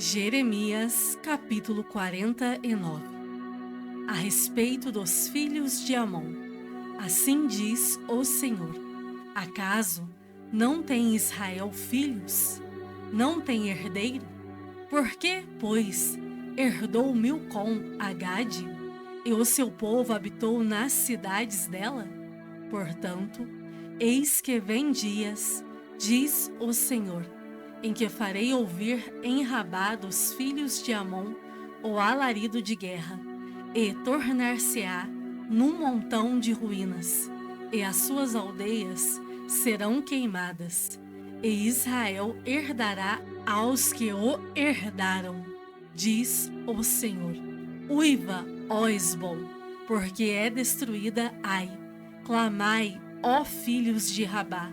Jeremias, capítulo 49. A respeito dos filhos de Amon. Assim diz o Senhor: acaso não tem Israel filhos? Não tem herdeiro? Por que, pois, herdou Milcom a Gade, e o seu povo habitou nas cidades dela? Portanto, eis que vem dias, diz o Senhor, em que farei ouvir em Rabá dos filhos de Amon o alarido de guerra, e tornar-se-á num montão de ruínas, e as suas aldeias serão queimadas, e Israel herdará aos que o herdaram, diz o Senhor. Uiva, ó Esbom, porque é destruída Ai. Clamai, ó filhos de Rabá.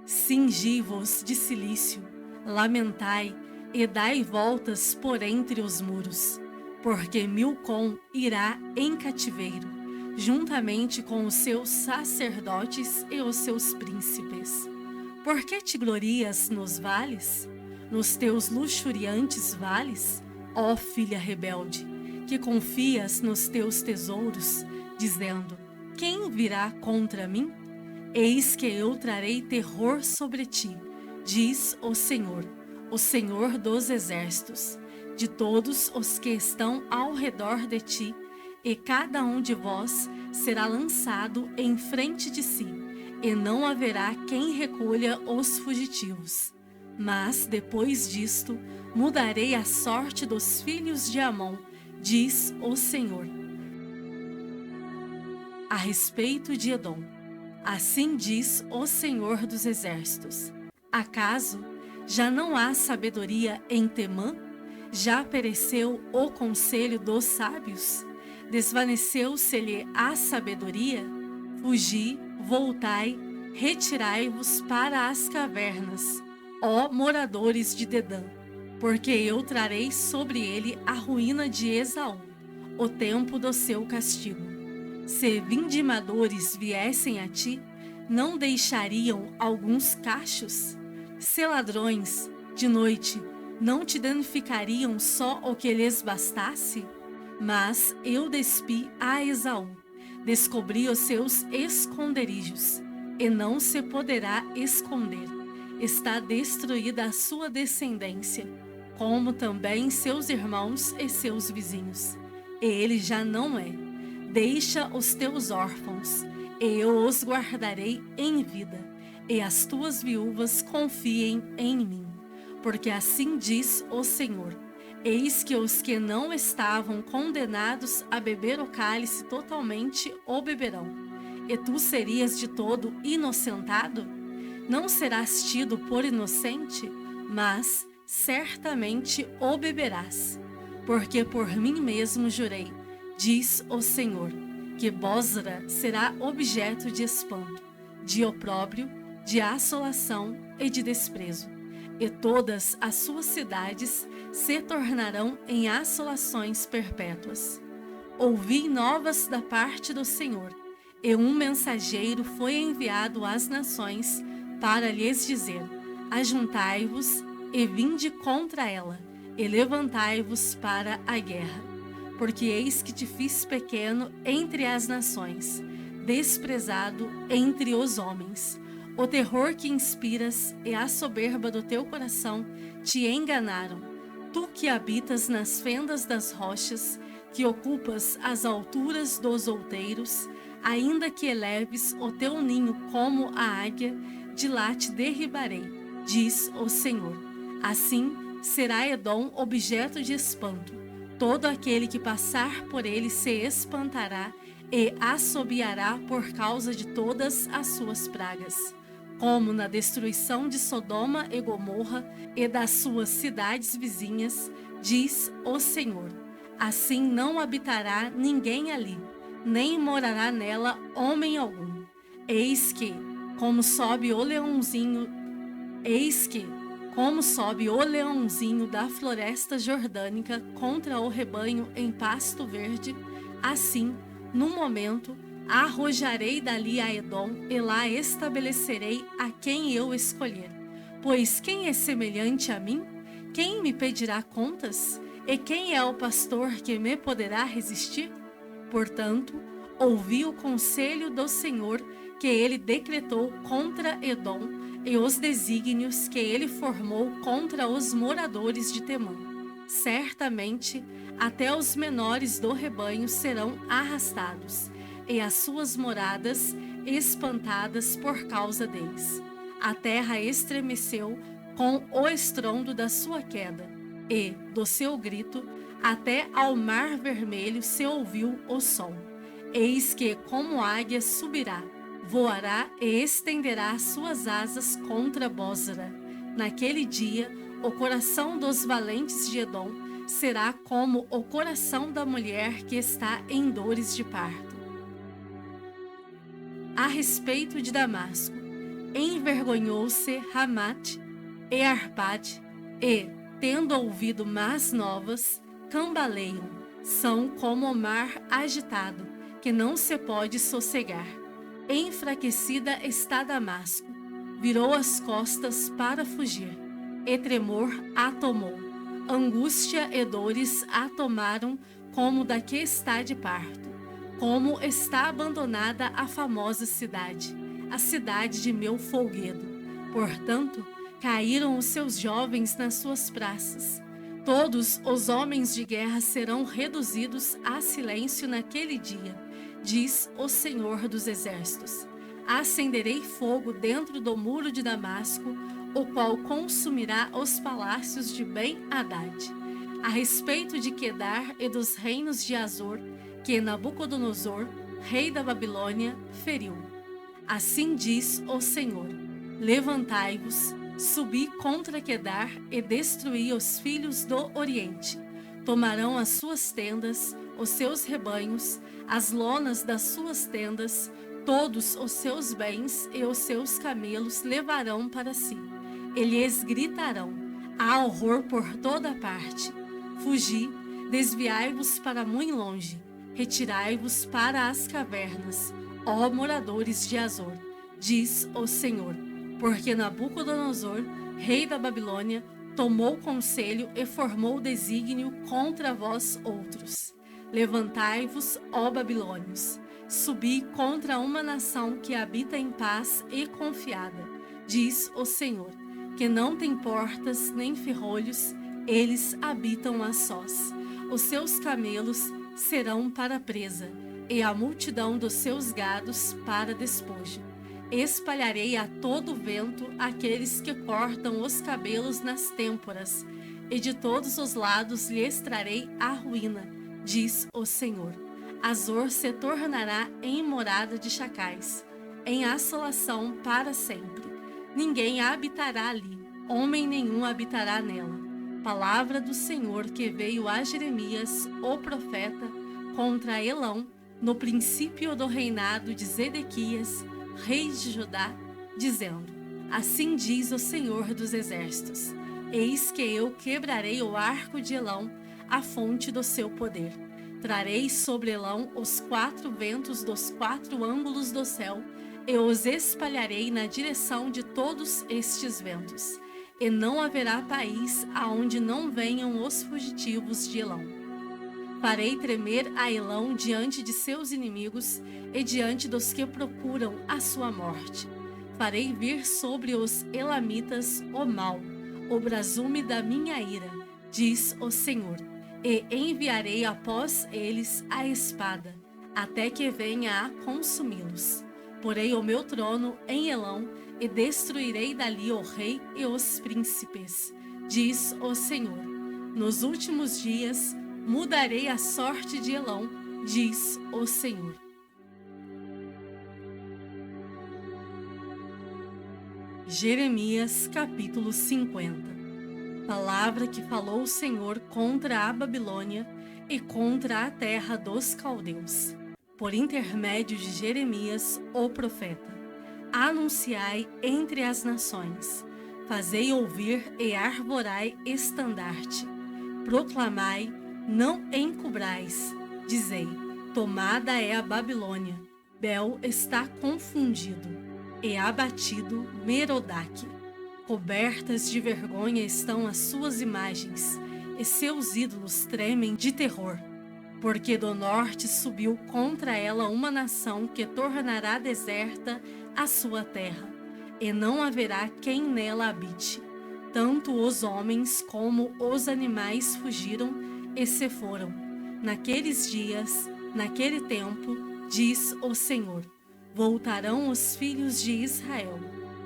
Cingi-vos de cilício, lamentai e dai voltas por entre os muros, porque Milcom irá em cativeiro, juntamente com os seus sacerdotes e os seus príncipes. Por que te glorias nos vales, nos teus luxuriantes vales, ó filha rebelde, que confias nos teus tesouros, dizendo: quem virá contra mim? Eis que eu trarei terror sobre ti, diz o Senhor dos exércitos, de todos os que estão ao redor de ti, e cada um de vós será lançado em frente de si, e não haverá quem recolha os fugitivos. Mas depois disto, mudarei a sorte dos filhos de Amon, diz o Senhor. A respeito de Edom. Assim diz o Senhor dos Exércitos: acaso já não há sabedoria em Temã? Já pereceu o conselho dos sábios? Desvaneceu-se-lhe a sabedoria? Fugi, voltai, retirai-vos para as cavernas, ó moradores de Dedã, porque eu trarei sobre ele a ruína de Esaú, o tempo do seu castigo. Se vindimadores viessem a ti, não deixariam alguns cachos? Se ladrões, de noite, não te danificariam só o que lhes bastasse? Mas eu despi a Esaú, descobri os seus esconderijos, e não se poderá esconder. Está destruída a sua descendência, como também seus irmãos e seus vizinhos. E ele já não é. Deixa os teus órfãos, e eu os guardarei em vida, e as tuas viúvas confiem em mim. Porque assim diz o Senhor: eis que os que não estavam condenados a beber o cálice totalmente o beberão. E tu serias de todo inocentado? Não serás tido por inocente, mas certamente o beberás. Porque por mim mesmo jurei, diz o Senhor, que Bosra será objeto de espanto, de opróbrio, de assolação e de desprezo, e todas as suas cidades se tornarão em assolações perpétuas. Ouvi novas da parte do Senhor, e um mensageiro foi enviado às nações para lhes dizer: ajuntai-vos e vinde contra ela, e levantai-vos para a guerra. Porque eis que te fiz pequeno entre as nações, desprezado entre os homens. O terror que inspiras e a soberba do teu coração te enganaram. Tu que habitas nas fendas das rochas, que ocupas as alturas dos outeiros, ainda que eleves o teu ninho como a águia, de lá te derribarei, diz o Senhor. Assim será Edom objeto de espanto. Todo aquele que passar por ele se espantará e assobiará por causa de todas as suas pragas. Como na destruição de Sodoma e Gomorra e das suas cidades vizinhas, diz o Senhor. Assim não habitará ninguém ali, nem morará nela homem algum. Eis que, como sobe o leãozinho da floresta jordânica contra o rebanho em pasto verde, assim, num momento, arrojarei dali a Edom e lá estabelecerei a quem eu escolher. Pois quem é semelhante a mim? Quem me pedirá contas? E quem é o pastor que me poderá resistir? Portanto, ouvi o conselho do Senhor que ele decretou contra Edom e os desígnios que ele formou contra os moradores de Temã. Certamente, até os menores do rebanho serão arrastados, e as suas moradas espantadas por causa deles. A terra estremeceu com o estrondo da sua queda, e, do seu grito, até ao mar vermelho se ouviu o som. Eis que, como águia, subirá, voará e estenderá suas asas contra Bósra. Naquele dia, o coração dos valentes de Edom será como o coração da mulher que está em dores de parto. A respeito de Damasco, envergonhou-se Ramate e Arpade, e, tendo ouvido más novas, cambaleiam, são como o mar agitado, que não se pode sossegar. Enfraquecida está Damasco, virou as costas para fugir, e tremor a tomou. Angústia e dores a tomaram como da que está de parto, como está abandonada a famosa cidade, a cidade de meu folguedo. Portanto, caíram os seus jovens nas suas praças. Todos os homens de guerra serão reduzidos a silêncio naquele dia, diz o Senhor dos Exércitos. Acenderei fogo dentro do muro de Damasco, o qual consumirá os palácios de Ben-Hadad. A respeito de Quedar e dos reinos de Azor, que Nabucodonosor, rei da Babilônia, feriu. Assim diz o Senhor: levantai-vos, subi contra Quedar e destruí os filhos do Oriente. Tomarão as suas tendas, os seus rebanhos, as lonas das suas tendas, todos os seus bens e os seus camelos levarão para si. Eles gritarão: há horror por toda parte. Fugi, desviai-vos para muito longe, retirai-vos para as cavernas, ó moradores de Azor, diz o Senhor, porque Nabucodonosor, rei da Babilônia, tomou conselho e formou desígnio contra vós outros. Levantai-vos, ó babilônios, subi contra uma nação que habita em paz e confiada, diz o Senhor, que não tem portas nem ferrolhos, eles habitam a sós. Os seus camelos serão para presa, e a multidão dos seus gados para despojo. Espalharei a todo vento aqueles que cortam os cabelos nas têmporas, e de todos os lados lhes trarei a ruína, diz o Senhor. Azor se tornará em morada de chacais, em assolação para sempre. Ninguém habitará ali, homem nenhum habitará nela. Palavra do Senhor que veio a Jeremias, o profeta, contra Elão, no princípio do reinado de Zedequias, rei de Judá, dizendo: assim diz o Senhor dos Exércitos: eis que eu quebrarei o arco de Elão, a fonte do seu poder. Trarei sobre Elão os 4 ventos dos 4 ângulos do céu, e os espalharei na direção de todos estes ventos. E não haverá país aonde não venham os fugitivos de Elão. Farei tremer a Elão diante de seus inimigos e diante dos que procuram a sua morte. Farei vir sobre os elamitas o mal, o brasume da minha ira, diz o Senhor, e enviarei após eles a espada, até que venha a consumi-los. Porei o meu trono em Elão e destruirei dali o rei e os príncipes, diz o Senhor. Nos últimos dias mudarei a sorte de Elão, diz o Senhor. Jeremias capítulo 50. Palavra que falou o Senhor contra a Babilônia e contra a terra dos caldeus, por intermédio de Jeremias, o profeta. Anunciai entre as nações, fazei ouvir e arvorai estandarte. Proclamai, não encobrais, dizei: tomada é a Babilônia, Bel está confundido, e abatido Merodach. Cobertas de vergonha estão as suas imagens, e seus ídolos tremem de terror. Porque do norte subiu contra ela uma nação que tornará deserta a sua terra, e não haverá quem nela habite. Tanto os homens como os animais fugiram e se foram. Naqueles dias, naquele tempo, diz o Senhor, voltarão os filhos de Israel,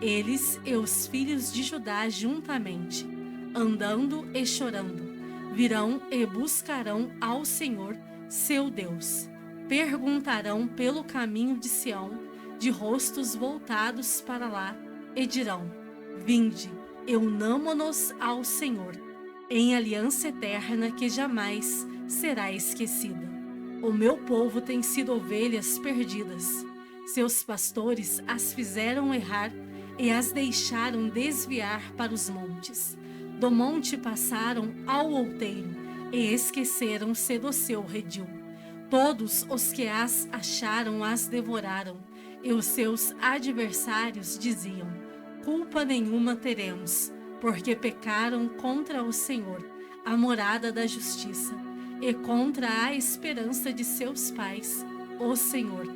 eles e os filhos de Judá juntamente, andando e chorando. Virão e buscarão ao Senhor, seu Deus. Perguntarão pelo caminho de Sião, de rostos voltados para lá, e dirão: Vinde, unamo-nos ao Senhor, em aliança eterna que jamais será esquecida. O meu povo tem sido ovelhas perdidas. Seus pastores as fizeram errar e as deixaram desviar para os montes. Do monte passaram ao outeiro e esqueceram-se do seu redil. Todos os que as acharam as devoraram, e os seus adversários diziam: culpa nenhuma teremos, porque pecaram contra o Senhor, a morada da justiça, e contra a esperança de seus pais, o Senhor.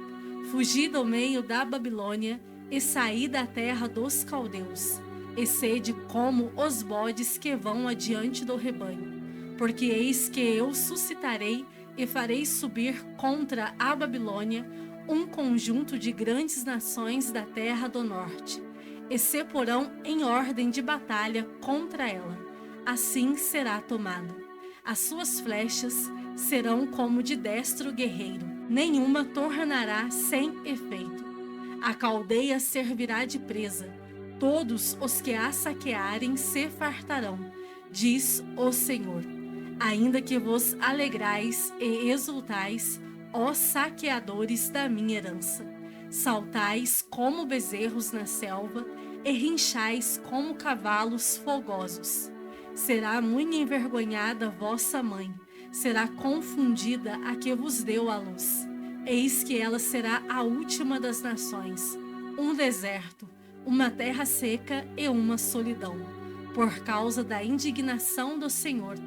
Fugi do meio da Babilônia e saí da terra dos caldeus, e sede como os bodes que vão adiante do rebanho. Porque eis que eu suscitarei e farei subir contra a Babilônia um conjunto de grandes nações da terra do norte, e se porão em ordem de batalha contra ela. Assim será tomada. As suas flechas serão como de destro guerreiro, nenhuma tornará sem efeito. A caldeia servirá de presa, todos os que a saquearem se fartarão, diz o Senhor. Ainda que vos alegrais e exultais, ó saqueadores da minha herança, saltais como bezerros na selva e rinchais como cavalos fogosos. Será muito envergonhada vossa mãe, será confundida a que vos deu a luz. Eis que ela será a última das nações, um deserto, uma terra seca e uma solidão. Por causa da indignação do Senhor,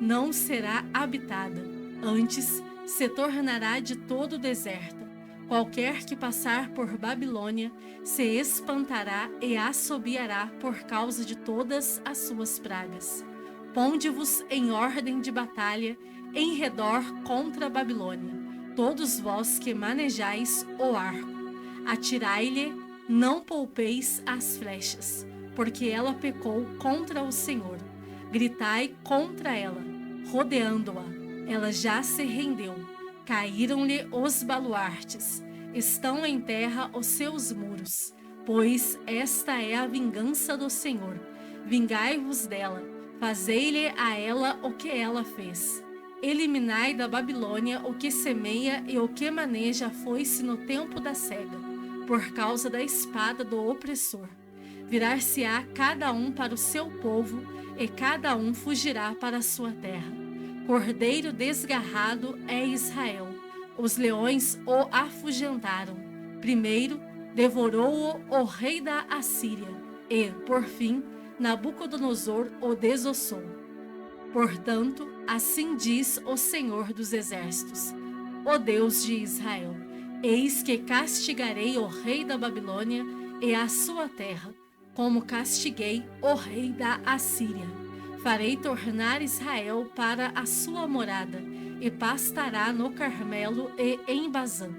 não será habitada, antes se tornará de todo deserta. Qualquer que passar por Babilônia se espantará e assobiará por causa de todas as suas pragas. Ponde-vos em ordem de batalha em redor contra a Babilônia, todos vós que manejais o arco. Atirai-lhe, não poupeis as flechas, porque ela pecou contra o Senhor. Gritai contra ela, rodeando-a. Ela já se rendeu. Caíram-lhe os baluartes. Estão em terra os seus muros. Pois esta é a vingança do Senhor. Vingai-vos dela. Fazei-lhe a ela o que ela fez. Eliminai da Babilônia o que semeia e o que maneja a foice no tempo da cega, por causa da espada do opressor. Virar-se-á cada um para o seu povo, e cada um fugirá para a sua terra. Cordeiro desgarrado é Israel. Os leões o afugentaram. Primeiro, devorou-o o rei da Assíria, e, por fim, Nabucodonosor o desossou. Portanto, assim diz o Senhor dos Exércitos, o Deus de Israel: eis que castigarei o rei da Babilônia e a sua terra, como castiguei o rei da Assíria. Farei tornar Israel para a sua morada, e pastará no Carmelo e em Bazã.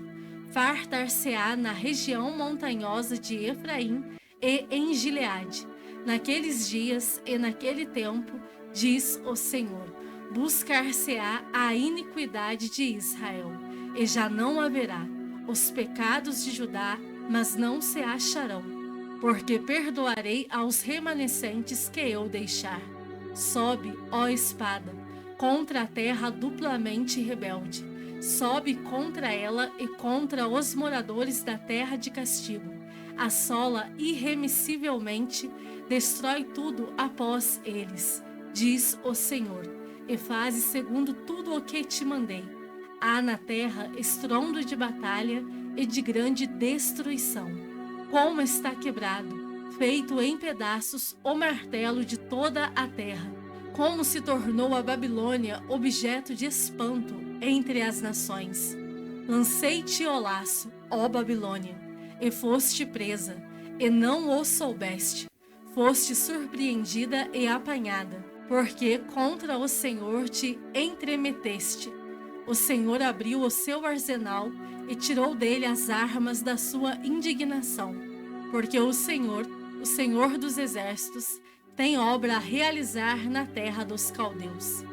Fartar-se-á na região montanhosa de Efraim e em Gileade. Naqueles dias e naquele tempo, diz o Senhor, buscar-se-á a iniquidade de Israel, e já não haverá os pecados de Judá, mas não se acharão, porque perdoarei aos remanescentes que eu deixar. Sobe, ó espada, contra a terra duplamente rebelde. Sobe contra ela e contra os moradores da terra de castigo. Assola irremissivelmente, destrói tudo após eles, diz o Senhor, e faze segundo tudo o que te mandei. Há na terra estrondo de batalha e de grande destruição. Como está quebrado, feito em pedaços o martelo de toda a terra. Como se tornou a Babilônia objeto de espanto entre as nações. Lancei-te o laço, ó Babilônia, e foste presa, e não o soubeste. Foste surpreendida e apanhada, porque contra o Senhor te entremeteste. O Senhor abriu o seu arsenal e tirou dele as armas da sua indignação. Porque o Senhor dos exércitos, tem obra a realizar na terra dos caldeus.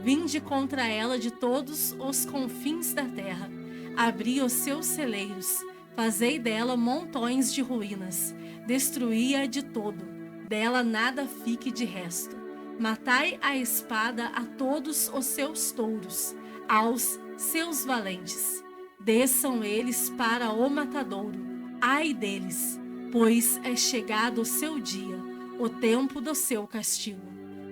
Vinde contra ela de todos os confins da terra. Abri os seus celeiros, fazei dela montões de ruínas, destruí-a de todo, dela nada fique de resto. Matai a espada a todos os seus touros, aos seus valentes. Desçam eles para o matadouro, ai deles, pois é chegado o seu dia, o tempo do seu castigo.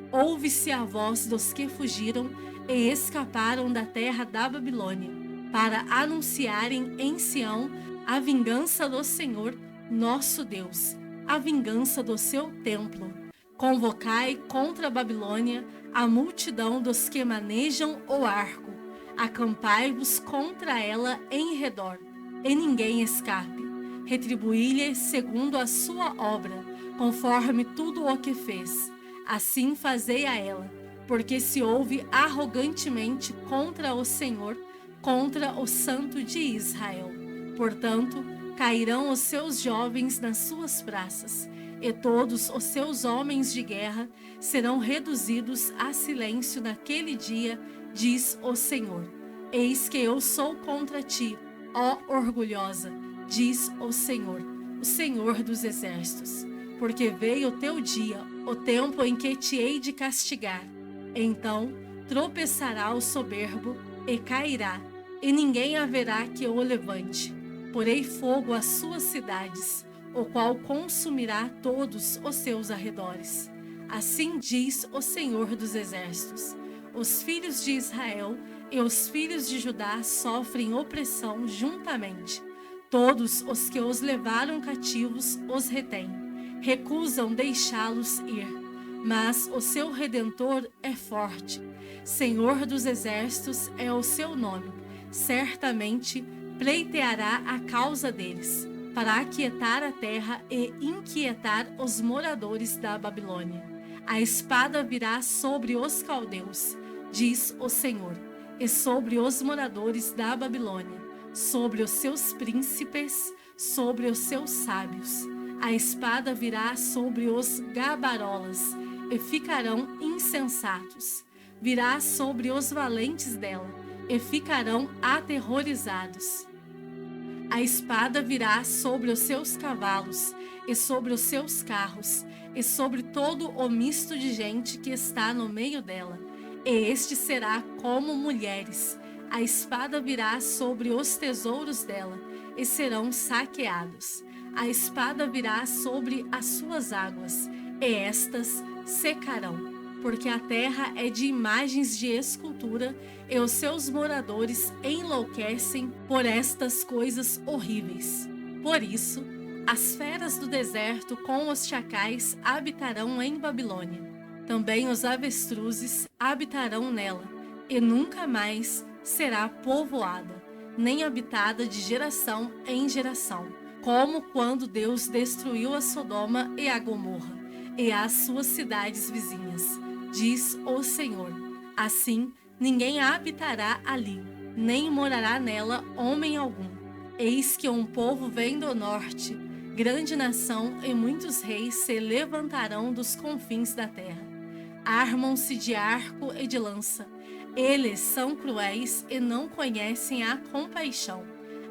Ouve-se a voz dos que fugiram e escaparam da terra da Babilônia, para anunciarem em Sião a vingança do Senhor, nosso Deus, a vingança do seu templo. Convocai contra a Babilônia a multidão dos que manejam o arco. Acampai-vos contra ela em redor, e ninguém escape. Retribuí-lhe segundo a sua obra, conforme tudo o que fez. Assim fazei a ela, porque se ouve arrogantemente contra o Senhor, contra o Santo de Israel. Portanto, cairão os seus jovens nas suas praças, e todos os seus homens de guerra serão reduzidos a silêncio naquele dia, diz o Senhor. Eis que eu sou contra ti, ó orgulhosa, diz o Senhor dos exércitos. Porque veio o teu dia, o tempo em que te hei de castigar. Então tropeçará o soberbo e cairá, e ninguém haverá que o levante. Porei fogo às suas cidades, o qual consumirá todos os seus arredores. Assim diz o Senhor dos exércitos. Os filhos de Israel e os filhos de Judá sofrem opressão juntamente. Todos os que os levaram cativos os retêm. Recusam deixá-los ir, mas o seu Redentor é forte. Senhor dos exércitos é o seu nome. Certamente pleiteará a causa deles, para aquietar a terra e inquietar os moradores da Babilônia. A espada virá sobre os caldeus, diz o Senhor, e sobre os moradores da Babilônia, sobre os seus príncipes, sobre os seus sábios. A espada virá sobre os gabarolas, e ficarão insensatos. Virá sobre os valentes dela, e ficarão aterrorizados. A espada virá sobre os seus cavalos, e sobre os seus carros, e sobre todo o misto de gente que está no meio dela. E este será como mulheres. A espada virá sobre os tesouros dela, e serão saqueados. A espada virá sobre as suas águas, e estas secarão, porque a terra é de imagens de escultura, e os seus moradores enlouquecem por estas coisas horríveis. Por isso, as feras do deserto com os chacais habitarão em Babilônia. Também os avestruzes habitarão nela, e nunca mais será povoada, nem habitada de geração em geração, como quando Deus destruiu a Sodoma e a Gomorra, e as suas cidades vizinhas, diz o Senhor. Assim, ninguém habitará ali, nem morará nela homem algum. Eis que um povo vem do norte, grande nação, e muitos reis se levantarão dos confins da terra. Armam-se de arco e de lança. Eles são cruéis e não conhecem a compaixão.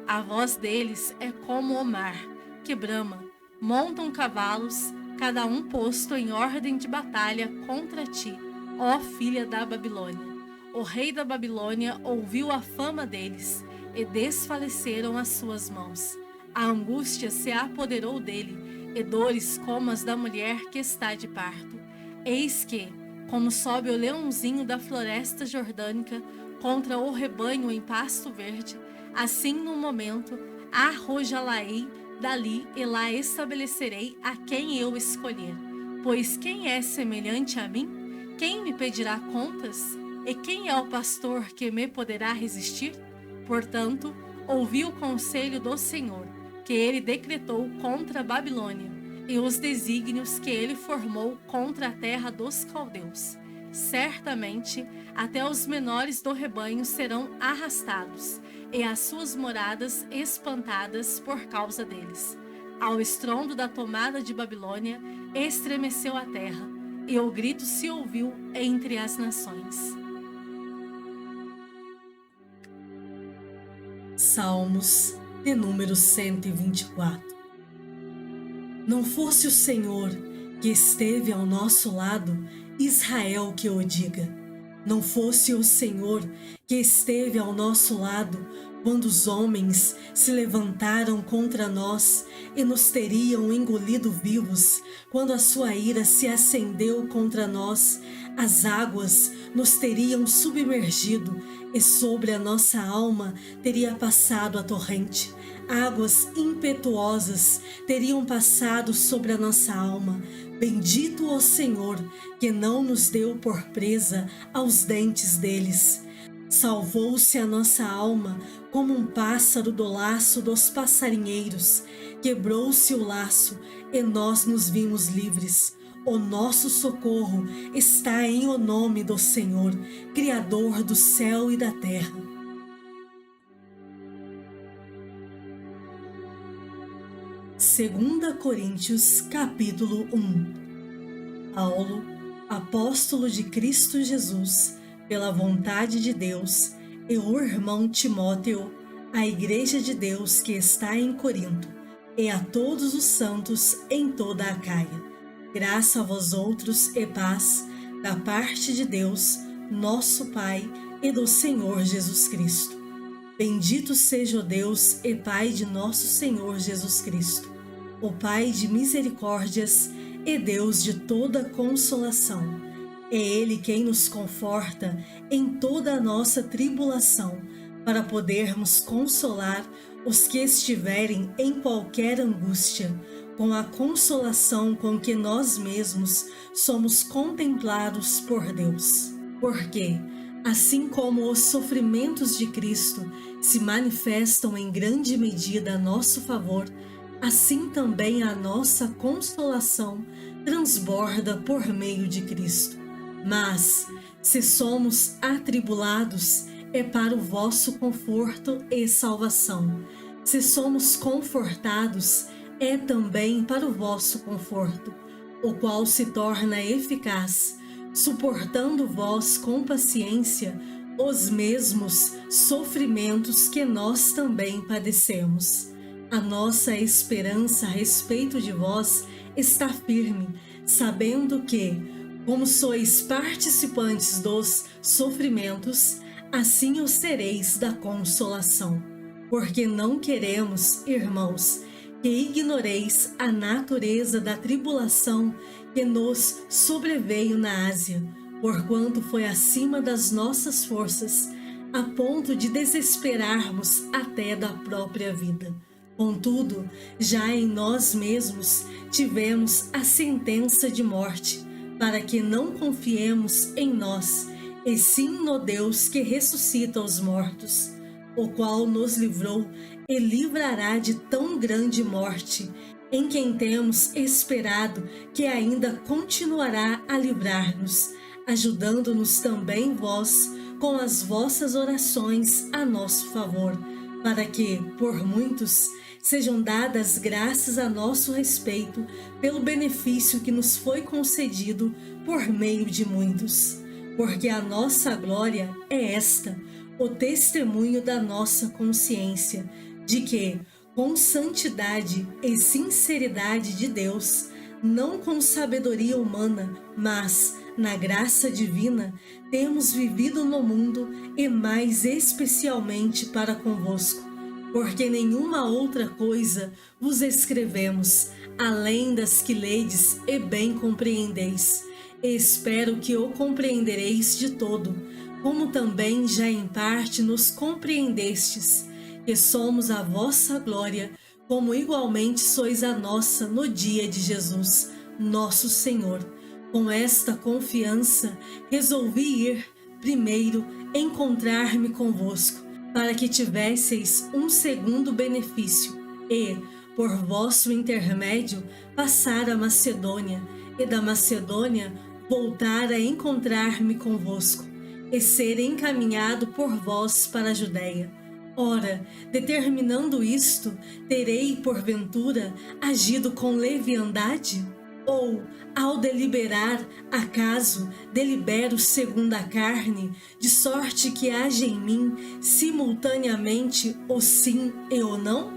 A voz deles é como o mar, que brama. Montam cavalos, cada um posto em ordem de batalha contra ti, ó filha da Babilônia. O rei da Babilônia ouviu a fama deles, e desfaleceram as suas mãos. A angústia se apoderou dele, e dores como as da mulher que está de parto. Eis que, como sobe o leãozinho da floresta jordânica contra o rebanho em pasto verde, assim no momento arrojá-la-ei Dali e lá estabelecerei a quem eu escolher. Pois quem é semelhante a mim? Quem me pedirá contas? E quem é o pastor que me poderá resistir? Portanto, ouvi o conselho do Senhor, que ele decretou contra a Babilônia, e os desígnios que ele formou contra a terra dos caldeus. Certamente, até os menores do rebanho serão arrastados, e as suas moradas espantadas por causa deles. Ao estrondo da tomada de Babilônia, estremeceu a terra, e o grito se ouviu entre as nações. Salmos de número 124. Não fosse o Senhor que esteve ao nosso lado, Israel que o diga. Não fosse o Senhor que esteve ao nosso lado, quando os homens se levantaram contra nós e nos teriam engolido vivos, quando a sua ira se acendeu contra nós, as águas nos teriam submergido e sobre a nossa alma teria passado a torrente. Águas impetuosas teriam passado sobre a nossa alma. Bendito o Senhor, que não nos deu por presa aos dentes deles. Salvou-se a nossa alma como um pássaro do laço dos passarinheiros. Quebrou-se o laço e nós nos vimos livres. O nosso socorro está em o nome do Senhor, Criador do céu e da terra. Segunda Coríntios, capítulo 1. Paulo, apóstolo de Cristo Jesus, pela vontade de Deus, e o irmão Timóteo, à igreja de Deus que está em Corinto, e a todos os santos em toda a Acaia. Graça a vós outros e paz, da parte de Deus, nosso Pai, e do Senhor Jesus Cristo. Bendito seja o Deus e Pai de nosso Senhor Jesus Cristo, o Pai de misericórdias e Deus de toda consolação. É Ele quem nos conforta em toda a nossa tribulação, para podermos consolar os que estiverem em qualquer angústia, com a consolação com que nós mesmos somos contemplados por Deus. Porque, assim como os sofrimentos de Cristo se manifestam em grande medida a nosso favor, assim também a nossa consolação transborda por meio de Cristo. Mas, se somos atribulados, é para o vosso conforto e salvação. Se somos confortados, é também para o vosso conforto, o qual se torna eficaz, suportando vós com paciência os mesmos sofrimentos que nós também padecemos. A nossa esperança a respeito de vós está firme, sabendo que, como sois participantes dos sofrimentos, assim os sereis da consolação. Porque não queremos, irmãos, que ignoreis a natureza da tribulação que nos sobreveio na Ásia, porquanto foi acima das nossas forças, a ponto de desesperarmos até da própria vida. Contudo, já em nós mesmos tivemos a sentença de morte, para que não confiemos em nós, e sim no Deus que ressuscita os mortos, o qual nos livrou e livrará de tão grande morte, em quem temos esperado que ainda continuará a livrar-nos, ajudando-nos também vós com as vossas orações a nosso favor, para que, por muitos, sejam dadas graças a nosso respeito pelo benefício que nos foi concedido por meio de muitos. Porque a nossa glória é esta, o testemunho da nossa consciência, de que, com santidade e sinceridade de Deus, não com sabedoria humana, mas na graça divina, temos vivido no mundo e mais especialmente para convosco. Porque nenhuma outra coisa vos escrevemos, além das que ledes e bem compreendeis. E espero que o compreendereis de todo, como também já em parte nos compreendestes, que somos a vossa glória, como igualmente sois a nossa no dia de Jesus, nosso Senhor. Com esta confiança, resolvi ir, primeiro, encontrar-me convosco, para que tivesseis um segundo benefício, e, por vosso intermédio, passar a Macedônia, e da Macedônia voltar a encontrar-me convosco, e ser encaminhado por vós para a Judéia. Ora, determinando isto, terei, porventura, agido com leviandade? Ou, ao deliberar, acaso, delibero segundo a carne, de sorte que haja em mim, simultaneamente, o sim e o não?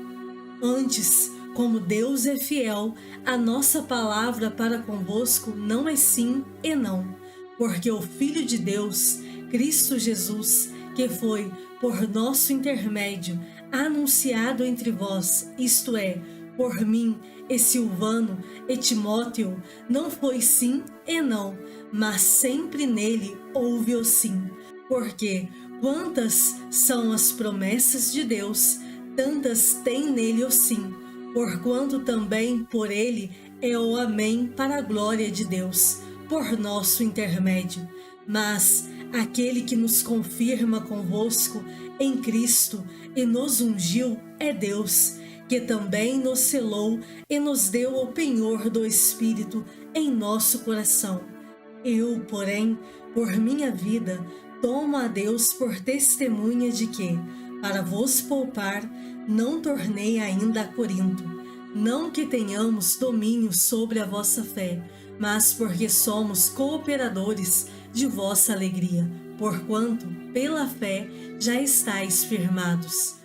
Antes, como Deus é fiel, a nossa palavra para convosco não é sim e não, porque o Filho de Deus, Cristo Jesus, que foi, por nosso intermédio, anunciado entre vós, isto é, por mim, e Silvano, e Timóteo, não foi sim e não, mas sempre nele houve o sim. Porque quantas são as promessas de Deus, tantas tem nele o sim, porquanto também por ele é o amém para a glória de Deus, por nosso intermédio. Mas aquele que nos confirma convosco em Cristo e nos ungiu é Deus, que também nos selou e nos deu o penhor do Espírito em nosso coração. Eu, porém, por minha vida, tomo a Deus por testemunha de que, para vos poupar, não tornei ainda a Corinto. Não que tenhamos domínio sobre a vossa fé, mas porque somos cooperadores de vossa alegria, porquanto, pela fé, já estáis firmados.